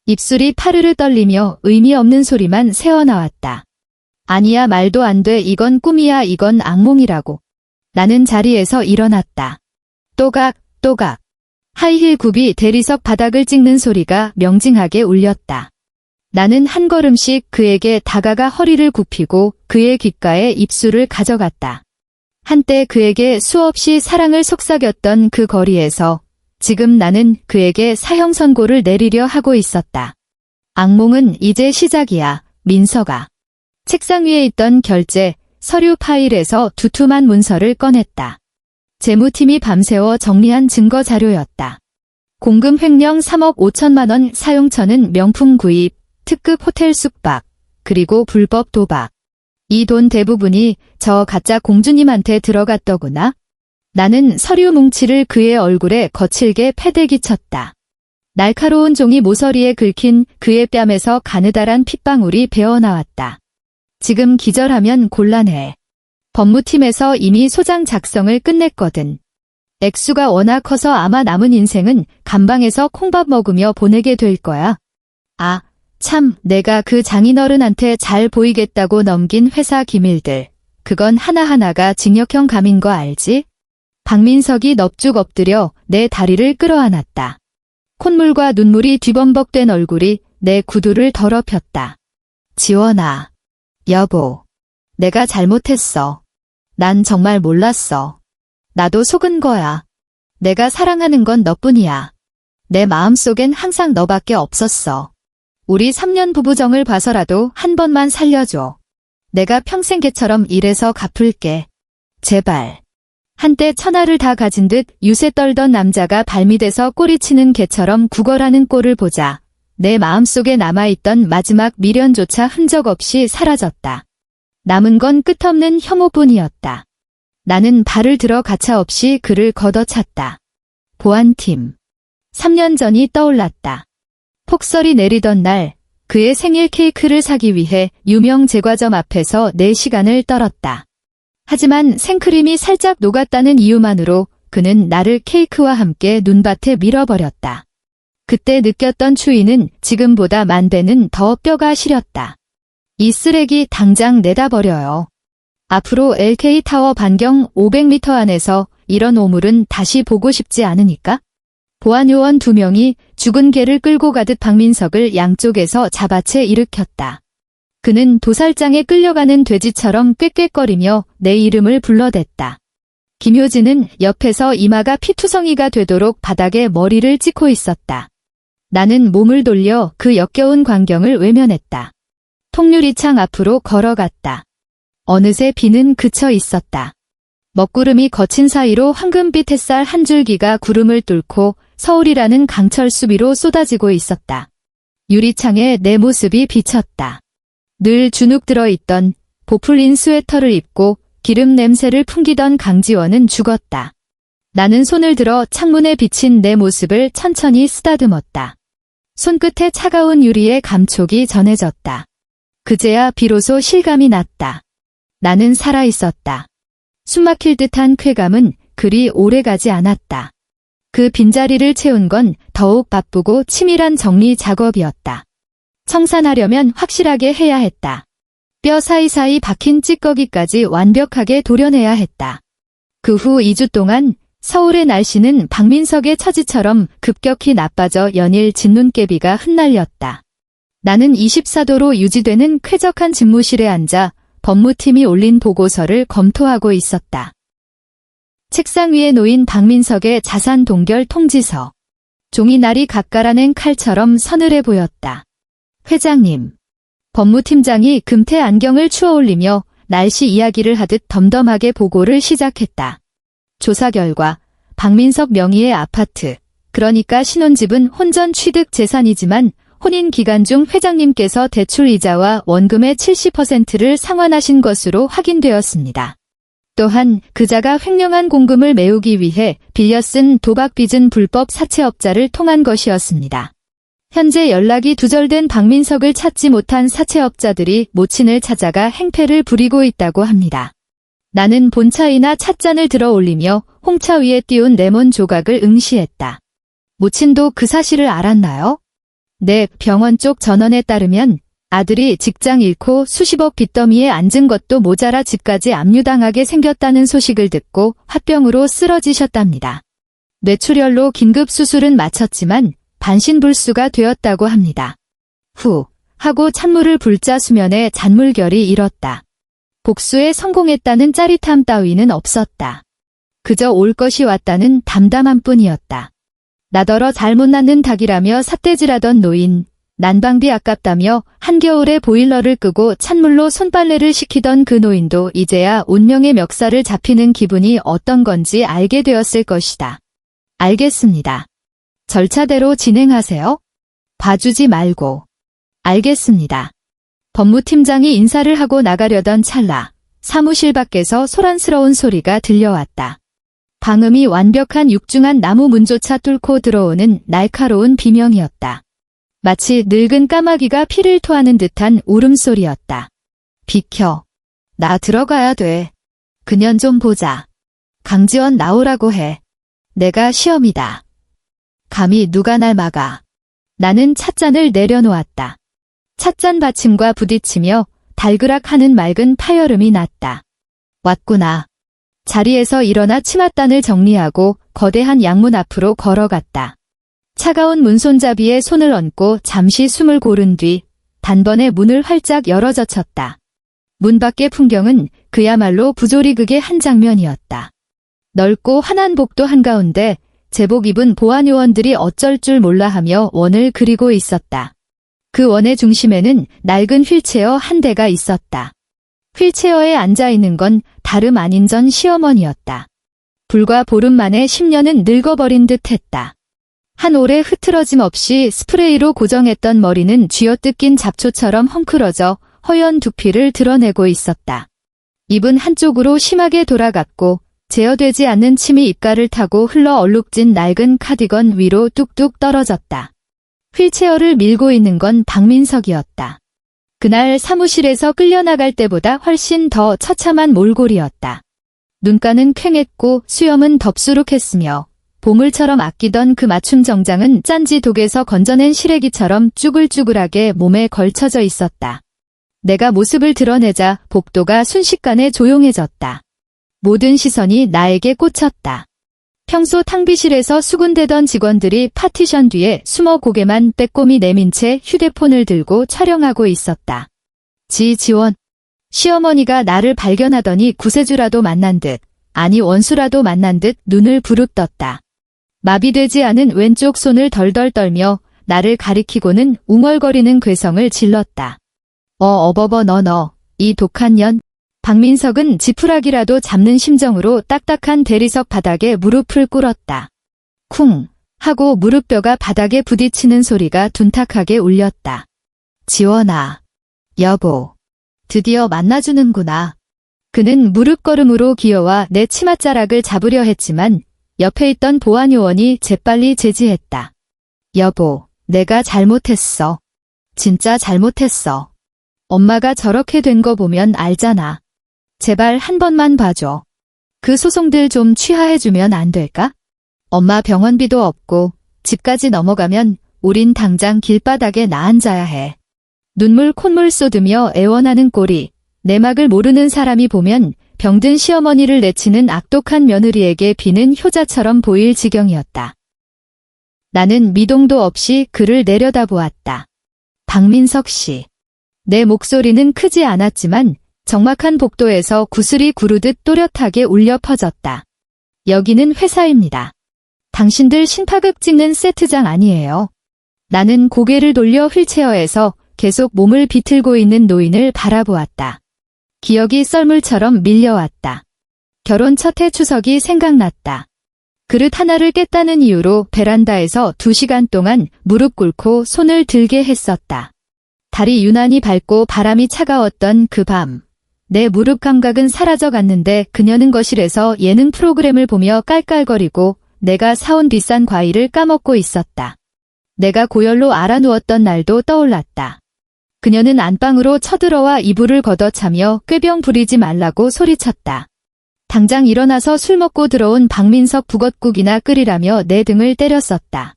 입술이 파르르 떨리며 의미 없는 소리만 새어나왔다. 아니야, 말도 안 돼. 이건 꿈이야. 이건 악몽이라고. 나는 자리에서 일어났다. 또각. 하이힐 굽이 대리석 바닥을 찍는 소리가 명징하게 울렸다. 나는 한 걸음씩 그에게 다가가 허리를 굽히고 그의 귓가에 입술을 가져갔다. 한때 그에게 수없이 사랑을 속삭였던 그 거리에서 지금 나는 그에게 사형 선고를 내리려 하고 있었다. 악몽은 이제 시작이야, 민서가. 책상 위에 있던 결제, 서류 파일에서 두툼한 문서를 꺼냈다. 재무팀이 밤새워 정리한 증거 자료였다. 공금 횡령 3억 5천만 원 사용처는 명품 구입, 특급 호텔 숙박, 그리고 불법 도박. 이 돈 대부분이 저 가짜 공주님한테 들어갔더구나. 나는 서류 뭉치를 그의 얼굴에 거칠게 패대기 쳤다. 날카로운 종이 모서리에 긁힌 그의 뺨에서 가느다란 핏방울이 배어나왔다. 지금 기절하면 곤란해. 법무팀에서 이미 소장 작성을 끝냈거든. 액수가 워낙 커서 아마 남은 인생은 감방에서 콩밥 먹으며 보내게 될 거야. 아, 참, 내가 그 장인어른한테 잘 보이겠다고 넘긴 회사 기밀들. 그건 하나하나가 징역형 감인 거 알지? 박민석이 넙죽 엎드려 내 다리를 끌어안았다. 콧물과 눈물이 뒤범벅된 얼굴이 내 구두를 더럽혔다. 지원아. 여보. 내가 잘못했어. 난 정말 몰랐어. 나도 속은 거야. 내가 사랑하는 건 너뿐이야. 내 마음속엔 항상 너밖에 없었어. 우리 3년 부부정을 봐서라도 한 번만 살려줘. 내가 평생 개처럼 일해서 갚을게. 제발. 한때 천하를 다 가진 듯 유세 떨던 남자가 발밑에서 꼬리치는 개처럼 구걸하는 꼴을 보자 내 마음속에 남아있던 마지막 미련조차 흔적 없이 사라졌다. 남은 건 끝없는 혐오뿐이었다. 나는 발을 들어 가차없이 그를 걷어찼다. 보안팀. 3년 전이 떠올랐다. 폭설이 내리던 날 그의 생일 케이크를 사기 위해 유명 제과점 앞에서 4시간을 떨었다. 하지만 생크림이 살짝 녹았다는 이유만으로 그는 나를 케이크와 함께 눈밭에 밀어버렸다. 그때 느꼈던 추위는 지금보다 10,000배는 더 뼈가 시렸다. 이 쓰레기 당장 내다 버려요. 앞으로 LK타워 반경 500m 안에서 이런 오물은 다시 보고 싶지 않으니까? 보안요원 2명이 죽은 개를 끌고 가듯 박민석을 양쪽에서 잡아채 일으켰다. 그는 도살장에 끌려가는 돼지처럼 꾀꾀거리며 내 이름을 불러댔다. 김효진은 옆에서 이마가 피투성이가 되도록 바닥에 머리를 찍고 있었다. 나는 몸을 돌려 그 역겨운 광경을 외면했다. 통유리창 앞으로 걸어갔다. 어느새 비는 그쳐 있었다. 먹구름이 거친 사이로 황금빛 햇살 한 줄기가 구름을 뚫고 서울이라는 강철수 위로 쏟아지고 있었다. 유리창에 내 모습이 비쳤다. 늘 주눅 들어있던 보풀린 스웨터를 입고 기름 냄새를 풍기던 강지원은 죽었다. 나는 손을 들어 창문에 비친 내 모습을 천천히 쓰다듬었다. 손끝에 차가운 유리의 감촉이 전해졌다. 그제야 비로소 실감이 났다. 나는 살아있었다. 숨막힐 듯한 쾌감은 그리 오래가지 않았다. 그 빈자리를 채운 건 더욱 바쁘고 치밀한 정리 작업이었다. 청산하려면 확실하게 해야 했다. 뼈 사이사이 박힌 찌꺼기까지 완벽하게 도려내야 했다. 그 후 2주 동안 서울의 날씨는 박민석의 처지처럼 급격히 나빠져 연일 진눈깨비가 흩날렸다. 나는 24도로 유지되는 쾌적한 집무실에 앉아 법무팀이 올린 보고서를 검토하고 있었다. 책상 위에 놓인 박민석의 자산 동결 통지서. 종이 날이 각갈아낸 칼처럼 서늘해 보였다. 회장님. 법무팀장이 금태 안경을 추어올리며 날씨 이야기를 하듯 덤덤하게 보고를 시작했다. 조사 결과 박민석 명의의 아파트, 그러니까 신혼집은 혼전 취득 재산이지만 혼인 기간 중 회장님께서 대출 이자와 원금의 70%를 상환하신 것으로 확인되었습니다. 또한 그자가 횡령한 공금을 메우기 위해 빌려 쓴 도박 빚은 불법 사채업자를 통한 것이었습니다. 현재 연락이 두절된 박민석을 찾지 못한 사채업자들이 모친을 찾아가 행패를 부리고 있다고 합니다. 나는 본차이나 찻잔을 들어 올리며 홍차 위에 띄운 레몬 조각을 응시했다. 모친도 그 사실을 알았나요? 네, 병원 쪽 전원에 따르면 아들이 직장 잃고 수십억 빚더미에 앉은 것도 모자라 집까지 압류당하게 생겼다는 소식을 듣고 화병으로 쓰러지셨답니다. 뇌출혈로 긴급 수술은 마쳤지만 반신불수가 되었다고 합니다. 후 하고 찬물을 불자 수면에 잔물결이 일었다. 복수에 성공했다는 짜릿함 따위는 없었다. 그저 올 것이 왔다는 담담함 뿐이었다. 나더러 잘못 낳는 닭이라며 삿대질하던 노인, 난방비 아깝다며 한겨울에 보일러를 끄고 찬물로 손빨래를 시키던 그 노인도 이제야 운명의 멱살을 잡히는 기분이 어떤 건지 알게 되었을 것이다. 알겠습니다. 절차대로 진행하세요. 봐주지 말고. 알겠습니다. 법무팀장이 인사를 하고 나가려던 찰나 사무실 밖에서 소란스러운 소리가 들려왔다. 방음이 완벽한 육중한 나무 문조차 뚫고 들어오는 날카로운 비명이었다. 마치 늙은 까마귀가 피를 토하는 듯한 울음소리였다. 비켜. 나 들어가야 돼. 그년 좀 보자. 강지원 나오라고 해. 내가 시험이다. 감히 누가 날 막아. 나는 찻잔을 내려놓았다. 찻잔 받침과 부딪히며 달그락하는 맑은 파열음이 났다. 왔구나. 자리에서 일어나 치맛단을 정리하고 거대한 양문 앞으로 걸어갔다. 차가운 문손잡이에 손을 얹고 잠시 숨을 고른 뒤 단번에 문을 활짝 열어젖혔다. 문 밖의 풍경은 그야말로 부조리극의 한 장면이었다. 넓고 환한 복도 한가운데 제복 입은 보안요원들이 어쩔 줄 몰라하며 원을 그리고 있었다. 그 원의 중심에는 낡은 휠체어 한 대가 있었다. 휠체어에 앉아있는 건 다름 아닌 전 시어머니였다. 불과 보름 만에 10년은 늙어버린 듯 했다. 한 올해 흐트러짐 없이 스프레이로 고정했던 머리는 쥐어뜯긴 잡초처럼 헝클어져 허연 두피를 드러내고 있었다. 입은 한쪽으로 심하게 돌아갔고 제어되지 않는 침이 입가를 타고 흘러 얼룩진 낡은 카디건 위로 뚝뚝 떨어졌다. 휠체어를 밀고 있는 건 박민석이었다. 그날 사무실에서 끌려나갈 때보다 훨씬 더 처참한 몰골이었다. 눈가는 퀭했고 수염은 덥수룩했으며 보물처럼 아끼던 그 맞춤 정장은 짠지 독에서 건져낸 시래기처럼 쭈글쭈글하게 몸에 걸쳐져 있었다. 내가 모습을 드러내자 복도가 순식간에 조용해졌다. 모든 시선이 나에게 꽂혔다. 평소 탕비실에서 수군대던 직원들이 파티션 뒤에 숨어 고개만 빼꼼히 내민 채 휴대폰을 들고 촬영하고 있었다. 지원. 시어머니가 나를 발견하더니 구세주라도 만난 듯, 아니 원수라도 만난 듯 눈을 부릅떴다. 마비되지 않은 왼쪽 손을 덜덜 떨며 나를 가리키고는 웅얼거리는 괴성을 질렀다. 어버버 너, 이 독한 년. 박민석은 지푸라기라도 잡는 심정으로 딱딱한 대리석 바닥에 무릎을 꿇었다. 쿵 하고 무릎뼈가 바닥에 부딪히는 소리가 둔탁하게 울렸다. 지원아. 여보. 드디어 만나주는구나. 그는 무릎걸음으로 기어와 내 치맛자락을 잡으려 했지만 옆에 있던 보안요원이 재빨리 제지했다. 여보, 내가 잘못했어. 진짜 잘못했어. 엄마가 저렇게 된 거 보면 알잖아. 제발 한 번만 봐줘. 그 소송들 좀 취하해주면 안 될까? 엄마 병원비도 없고 집까지 넘어가면 우린 당장 길바닥에 나앉아야 해. 눈물 콧물 쏟으며 애원하는 꼴이 내막을 모르는 사람이 보면 병든 시어머니를 내치는 악독한 며느리에게 비는 효자처럼 보일 지경이었다. 나는 미동도 없이 그를 내려다보았다. 박민석 씨. 내 목소리는 크지 않았지만 적막한 복도에서 구슬이 구르듯 또렷하게 울려 퍼졌다. 여기는 회사입니다. 당신들 신파극 찍는 세트장 아니에요. 나는 고개를 돌려 휠체어에서 계속 몸을 비틀고 있는 노인을 바라보았다. 기억이 썰물처럼 밀려왔다. 결혼 첫 해 추석이 생각났다. 그릇 하나를 깼다는 이유로 베란다에서 2시간 동안 무릎 꿇고 손을 들게 했었다. 달이 유난히 밝고 바람이 차가웠던 그 밤. 내 무릎 감각은 사라져갔는데 그녀는 거실에서 예능 프로그램을 보며 깔깔거리고 내가 사온 비싼 과일을 까먹고 있었다. 내가 고열로 알아누웠던 날도 떠올랐다. 그녀는 안방으로 쳐들어와 이불을 걷어차며 꾀병 부리지 말라고 소리쳤다. 당장 일어나서 술 먹고 들어온 박민석 북엇국이나 끓이라며 내 등을 때렸었다.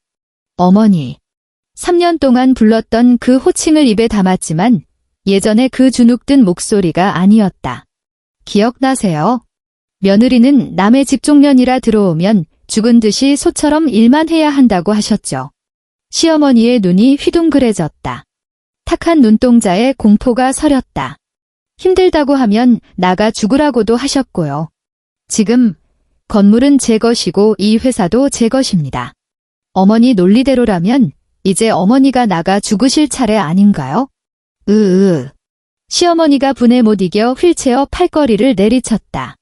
어머니. 3년 동안 불렀던 그 호칭을 입에 담았지만 예전에 그 주눅든 목소리가 아니었다. 기억나세요? 며느리는 남의 집 종년이라 들어오면 죽은 듯이 소처럼 일만 해야 한다고 하셨죠. 시어머니의 눈이 휘둥그레졌다. 탁한 눈동자에 공포가 서렸다. 힘들다고 하면 나가 죽으라고도 하셨고요. 지금 건물은 제 것이고 이 회사도 제 것입니다. 어머니 논리대로라면 이제 어머니가 나가 죽으실 차례 아닌가요? 시어머니가 분에 못 이겨 휠체어 팔걸이를 내리쳤다.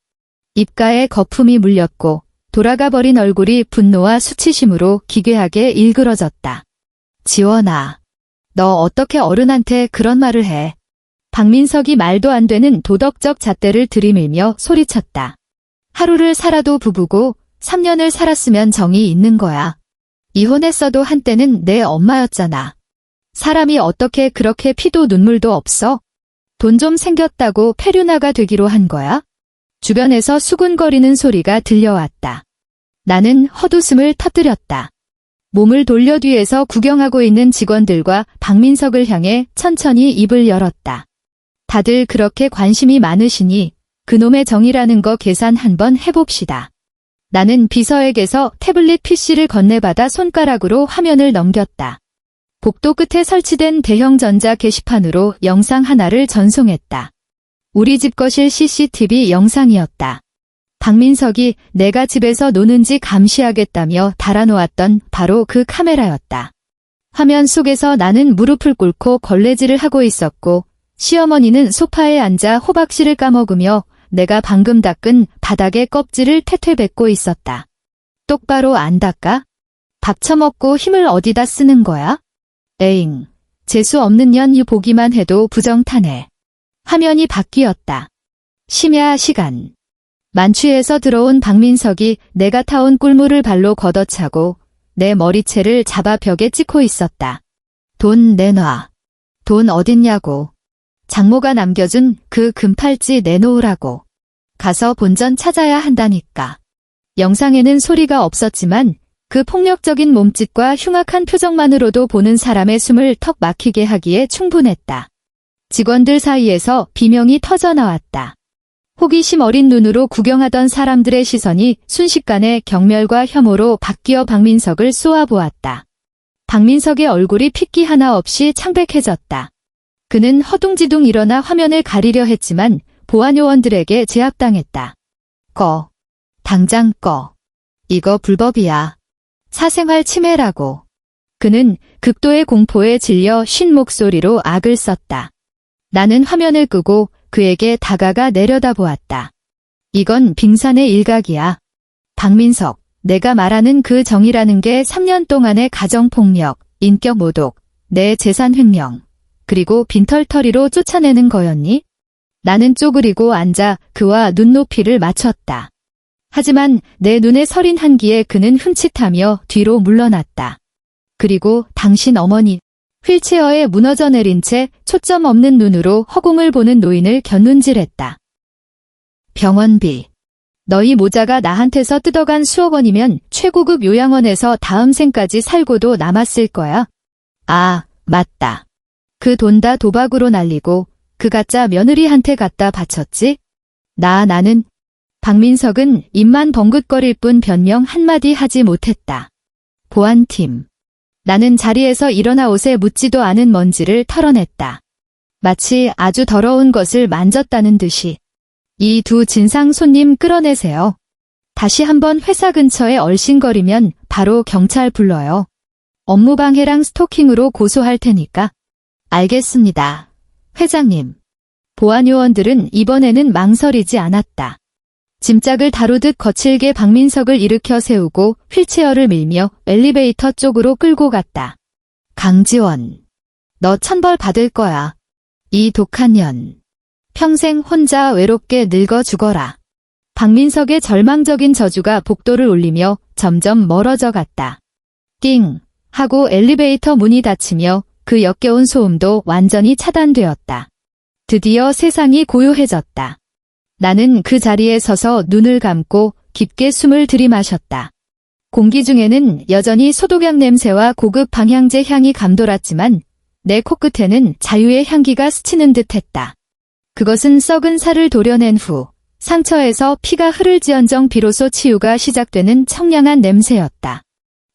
입가에 거품이 물렸고 돌아가 버린 얼굴이 분노와 수치심으로 기괴하게 일그러졌다. 지원아, 너 어떻게 어른한테 그런 말을 해? 박민석이 말도 안 되는 도덕적 잣대를 들이밀며 소리쳤다. 하루를 살아도 부부고 3년을 살았으면 정이 있는 거야. 이혼했어도 한때는 내 엄마였잖아. 사람이 어떻게 그렇게 피도 눈물도 없어? 돈 좀 생겼다고 폐륜아가 되기로 한 거야? 주변에서 수군거리는 소리가 들려왔다. 나는 헛웃음을 터뜨렸다. 몸을 돌려 뒤에서 구경하고 있는 직원들과 박민석을 향해 천천히 입을 열었다. 다들 그렇게 관심이 많으시니 그놈의 정이라는 거 계산 한번 해봅시다. 나는 비서에게서 태블릿 PC를 건네받아 손가락으로 화면을 넘겼다. 복도 끝에 설치된 대형 전자 게시판으로 영상 하나를 전송했다. 우리 집 거실 CCTV 영상이었다. 박민석이 내가 집에서 노는지 감시하겠다며 달아놓았던 바로 그 카메라였다. 화면 속에서 나는 무릎을 꿇고 걸레질을 하고 있었고 시어머니는 소파에 앉아 호박씨를 까먹으며 내가 방금 닦은 바닥의 껍질을 태퇴 뱉고 있었다. 똑바로 안 닦아? 밥 처먹고 힘을 어디다 쓰는 거야? 에잉, 재수 없는 년 보기만 해도 부정타네. 화면이 바뀌었다. 심야 시간. 만취해서 들어온 박민석이 내가 타온 꿀물을 발로 걷어차고 내 머리채를 잡아 벽에 찍고 있었다. 돈 내놔. 돈 어딨냐고. 장모가 남겨준 그 금팔찌 내놓으라고. 가서 본전 찾아야 한다니까. 영상에는 소리가 없었지만 그 폭력적인 몸짓과 흉악한 표정만으로도 보는 사람의 숨을 턱 막히게 하기에 충분했다. 직원들 사이에서 비명이 터져나왔다. 호기심 어린 눈으로 구경하던 사람들의 시선이 순식간에 경멸과 혐오로 바뀌어 박민석을 쏘아보았다. 박민석의 얼굴이 핏기 하나 없이 창백해졌다. 그는 허둥지둥 일어나 화면을 가리려 했지만 보안요원들에게 제압당했다. 꺼. 당장 꺼. 이거 불법이야. 사생활 침해라고. 그는 극도의 공포에 질려 쉰 목소리로 악을 썼다. 나는 화면을 끄고 그에게 다가가 내려다보았다. 이건 빙산의 일각이야. 박민석, 내가 말하는 그 정의라는 게 3년 동안의 가정폭력, 인격 모독, 내 재산 횡령, 그리고 빈털터리로 쫓아내는 거였니? 나는 쪼그리고 앉아 그와 눈높이를 맞췄다. 하지만 내 눈에 서린 한기에 그는 흠칫하며 뒤로 물러났다. 그리고 당신 어머니, 휠체어에 무너져 내린 채 초점 없는 눈으로 허공을 보는 노인을 곁눈질했다. 병원비. 너희 모자가 나한테서 뜯어간 수억 원이면 최고급 요양원에서 다음 생까지 살고도 남았을 거야. 아, 맞다. 그 돈 다 도박으로 날리고 그 가짜 며느리한테 갖다 바쳤지? 나는 박민석은 입만 벙긋거릴 뿐 변명 한마디 하지 못했다. 보안팀. 나는 자리에서 일어나 옷에 묻지도 않은 먼지를 털어냈다. 마치 아주 더러운 것을 만졌다는 듯이. 이 두 진상 손님 끌어내세요. 다시 한번 회사 근처에 얼씬거리면 바로 경찰 불러요. 업무방해랑 스토킹으로 고소할 테니까. 알겠습니다. 회장님. 보안요원들은 이번에는 망설이지 않았다. 짐짝을 다루듯 거칠게 박민석을 일으켜 세우고 휠체어를 밀며 엘리베이터 쪽으로 끌고 갔다. 강지원. 너 천벌 받을 거야. 이 독한 년. 평생 혼자 외롭게 늙어 죽어라. 박민석의 절망적인 저주가 복도를 울리며 점점 멀어져 갔다. 띵 하고 엘리베이터 문이 닫히며 그 역겨운 소음도 완전히 차단되었다. 드디어 세상이 고요해졌다. 나는 그 자리에 서서 눈을 감고 깊게 숨을 들이마셨다. 공기 중에는 여전히 소독약 냄새와 고급 방향제 향이 감돌았지만 내 코끝에는 자유의 향기가 스치는 듯했다. 그것은 썩은 살을 도려낸 후 상처에서 피가 흐를지언정 비로소 치유가 시작되는 청량한 냄새였다.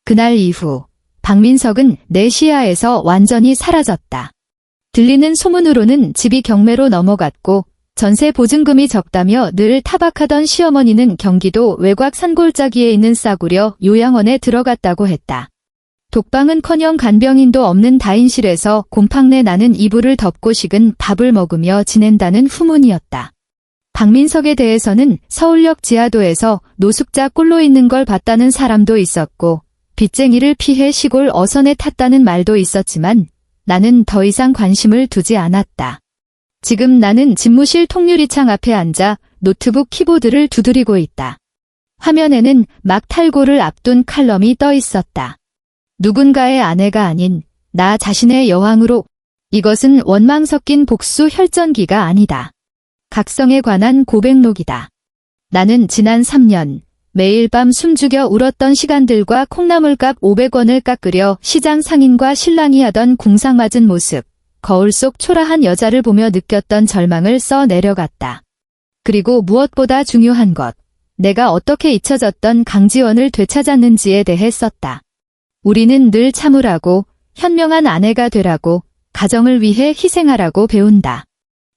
그날 이후 박민석은 내 시야에서 완전히 사라졌다. 들리는 소문으로는 집이 경매로 넘어갔고 전세 보증금이 적다며 늘 타박하던 시어머니는 경기도 외곽 산골짜기에 있는 싸구려 요양원에 들어갔다고 했다. 독방은커녕 간병인도 없는 다인실에서 곰팡내 나는 이불을 덮고 식은 밥을 먹으며 지낸다는 후문이었다. 박민석에 대해서는 서울역 지하도에서 노숙자 꼴로 있는 걸 봤다는 사람도 있었고 빚쟁이를 피해 시골 어선에 탔다는 말도 있었지만 나는 더 이상 관심을 두지 않았다. 지금 나는 집무실 통유리창 앞에 앉아 노트북 키보드를 두드리고 있다. 화면에는 막 탈고를 앞둔 칼럼이 떠 있었다. 누군가의 아내가 아닌 나 자신의 여왕으로. 이것은 원망 섞인 복수 혈전기가 아니다. 각성에 관한 고백록이다. 나는 지난 3년 매일 밤 숨죽여 울었던 시간들과 콩나물값 500원을 깎으려 시장 상인과 신랑이 하던 궁상맞은 모습, 거울 속 초라한 여자를 보며 느꼈던 절망을 써 내려갔다. 그리고 무엇보다 중요한 것, 내가 어떻게 잊혀졌던 강지원을 되찾았는지에 대해 썼다. 우리는 늘 참으라고, 현명한 아내가 되라고, 가정을 위해 희생하라고 배운다.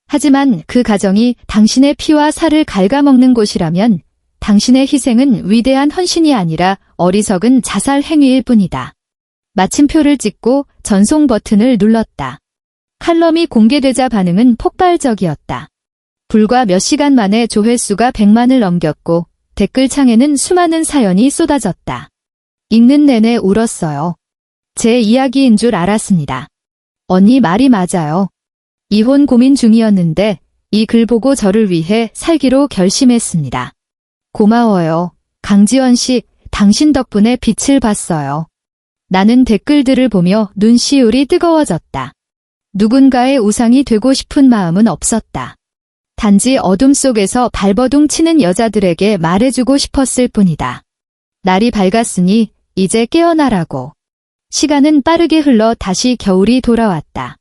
하지만 그 가정이 당신의 피와 살을 갉아먹는 곳이라면 당신의 희생은 위대한 헌신이 아니라 어리석은 자살 행위일 뿐이다. 마침표를 찍고 전송 버튼을 눌렀다. 칼럼이 공개되자 반응은 폭발적이었다. 불과 몇 시간 만에 조회수가 100만을 넘겼고 댓글창에는 수많은 사연이 쏟아졌다. 읽는 내내 울었어요. 제 이야기인 줄 알았습니다. 언니 말이 맞아요. 이혼 고민 중이었는데 이 글 보고 저를 위해 살기로 결심했습니다. 고마워요. 강지원 씨, 당신 덕분에 빛을 봤어요. 나는 댓글들을 보며 눈시울이 뜨거워졌다. 누군가의 우상이 되고 싶은 마음은 없었다. 단지 어둠 속에서 발버둥 치는 여자들에게 말해주고 싶었을 뿐이다. 날이 밝았으니 이제 깨어나라고. 시간은 빠르게 흘러 다시 겨울이 돌아왔다.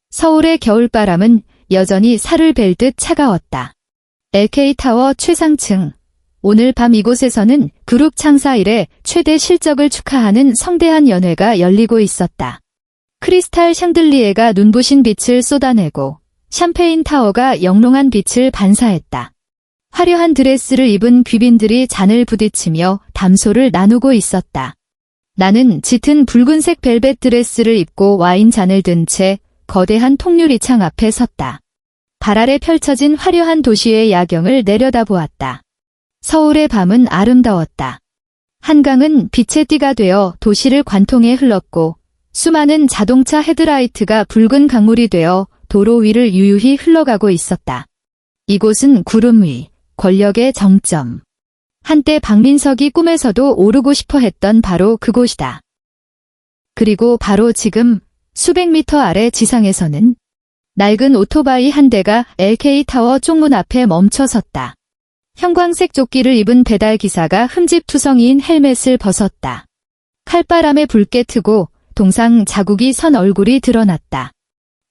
서울의 겨울바람은 여전히 살을 벨 듯 차가웠다. LK타워 최상층. 오늘 밤 이곳에서는 그룹 창사 이래 최대 실적을 축하하는 성대한 연회가 열리고 있었다. 크리스탈 샹들리에가 눈부신 빛을 쏟아내고 샴페인 타워가 영롱한 빛을 반사했다. 화려한 드레스를 입은 귀빈들이 잔을 부딪히며 담소를 나누고 있었다. 나는 짙은 붉은색 벨벳 드레스를 입고 와인 잔을 든 채 거대한 통유리창 앞에 섰다. 발 아래 펼쳐진 화려한 도시의 야경을 내려다보았다. 서울의 밤은 아름다웠다. 한강은 빛의 띠가 되어 도시를 관통해 흘렀고 수많은 자동차 헤드라이트가 붉은 강물이 되어 도로 위를 유유히 흘러가고 있었다. 이곳은 구름 위, 권력의 정점. 한때 박민석이 꿈에서도 오르고 싶어 했던 바로 그곳이다. 그리고 바로 지금 수백 미터 아래 지상에서는 낡은 오토바이 한 대가 LK타워 쪽문 앞에 멈춰 섰다. 형광색 조끼를 입은 배달기사가 흠집투성이인 헬멧을 벗었다. 칼바람에 붉게 트고 동상 자국이 선 얼굴이 드러났다.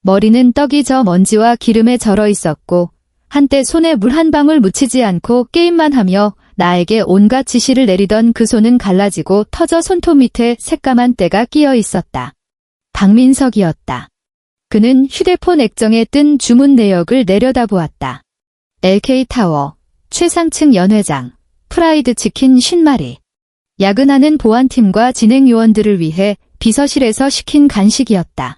머리는 떡이 져 먼지와 기름에 절어 있었고 한때 손에 물 한 방울 묻히지 않고 게임만 하며 나에게 온갖 지시를 내리던 그 손은 갈라지고 터져 손톱 밑에 새까만 때가 끼어 있었다. 박민석이었다. 그는 휴대폰 액정에 뜬 주문 내역을 내려다보았다. LK타워, 최상층 연회장, 프라이드 치킨 50마리. 야근하는 보안팀과 진행요원들을 위해 비서실에서 시킨 간식이었다.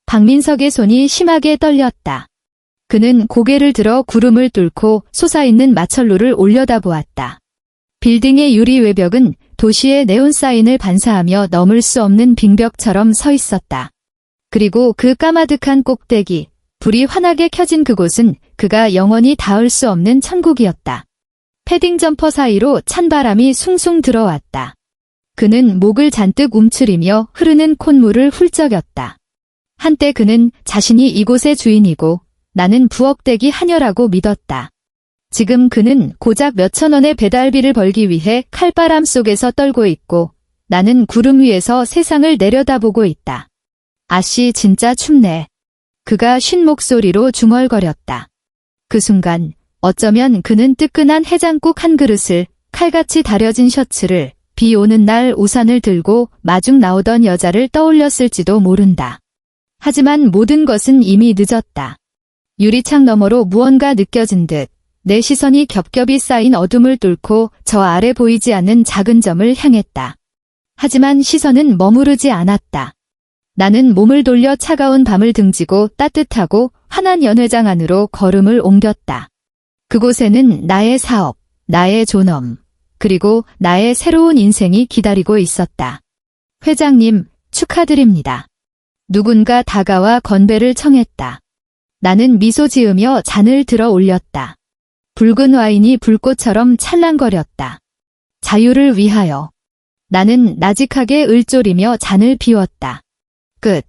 박민석의 손이 심하게 떨렸다. 그는 고개를 들어 구름을 뚫고 솟아있는 마천루를 올려다보았다. 빌딩의 유리 외벽은 도시의 네온 사인을 반사하며 넘을 수 없는 빙벽처럼 서 있었다. 그리고 그 까마득한 꼭대기, 불이 환하게 켜진 그곳은 그가 영원히 닿을 수 없는 천국이었다. 패딩 점퍼 사이로 찬바람이 숭숭 들어왔다. 그는 목을 잔뜩 움츠리며 흐르는 콧물을 훌쩍였다. 한때 그는 자신이 이곳의 주인이고 나는 부엌대기 하녀라고 믿었다. 지금 그는 고작 몇천 원의 배달비를 벌기 위해 칼바람 속에서 떨고 있고 나는 구름 위에서 세상을 내려다보고 있다. 아씨 진짜 춥네. 그가 쉰 목소리로 중얼거렸다. 그 순간 어쩌면 그는 뜨끈한 해장국 한 그릇을, 칼같이 다려진 셔츠를, 비 오는 날 우산을 들고 마중 나오던 여자를 떠올렸을지도 모른다. 하지만 모든 것은 이미 늦었다. 유리창 너머로 무언가 느껴진 듯 내 시선이 겹겹이 쌓인 어둠을 뚫고 저 아래 보이지 않는 작은 점을 향했다. 하지만 시선은 머무르지 않았다. 나는 몸을 돌려 차가운 밤을 등지고 따뜻하고 환한 연회장 안으로 걸음을 옮겼다. 그곳에는 나의 사업, 나의 존엄, 그리고 나의 새로운 인생이 기다리고 있었다. 회장님, 축하드립니다. 누군가 다가와 건배를 청했다. 나는 미소 지으며 잔을 들어 올렸다. 붉은 와인이 불꽃처럼 찰랑거렸다. 자유를 위하여. 나는 나직하게 을조리며 잔을 비웠다. 끝.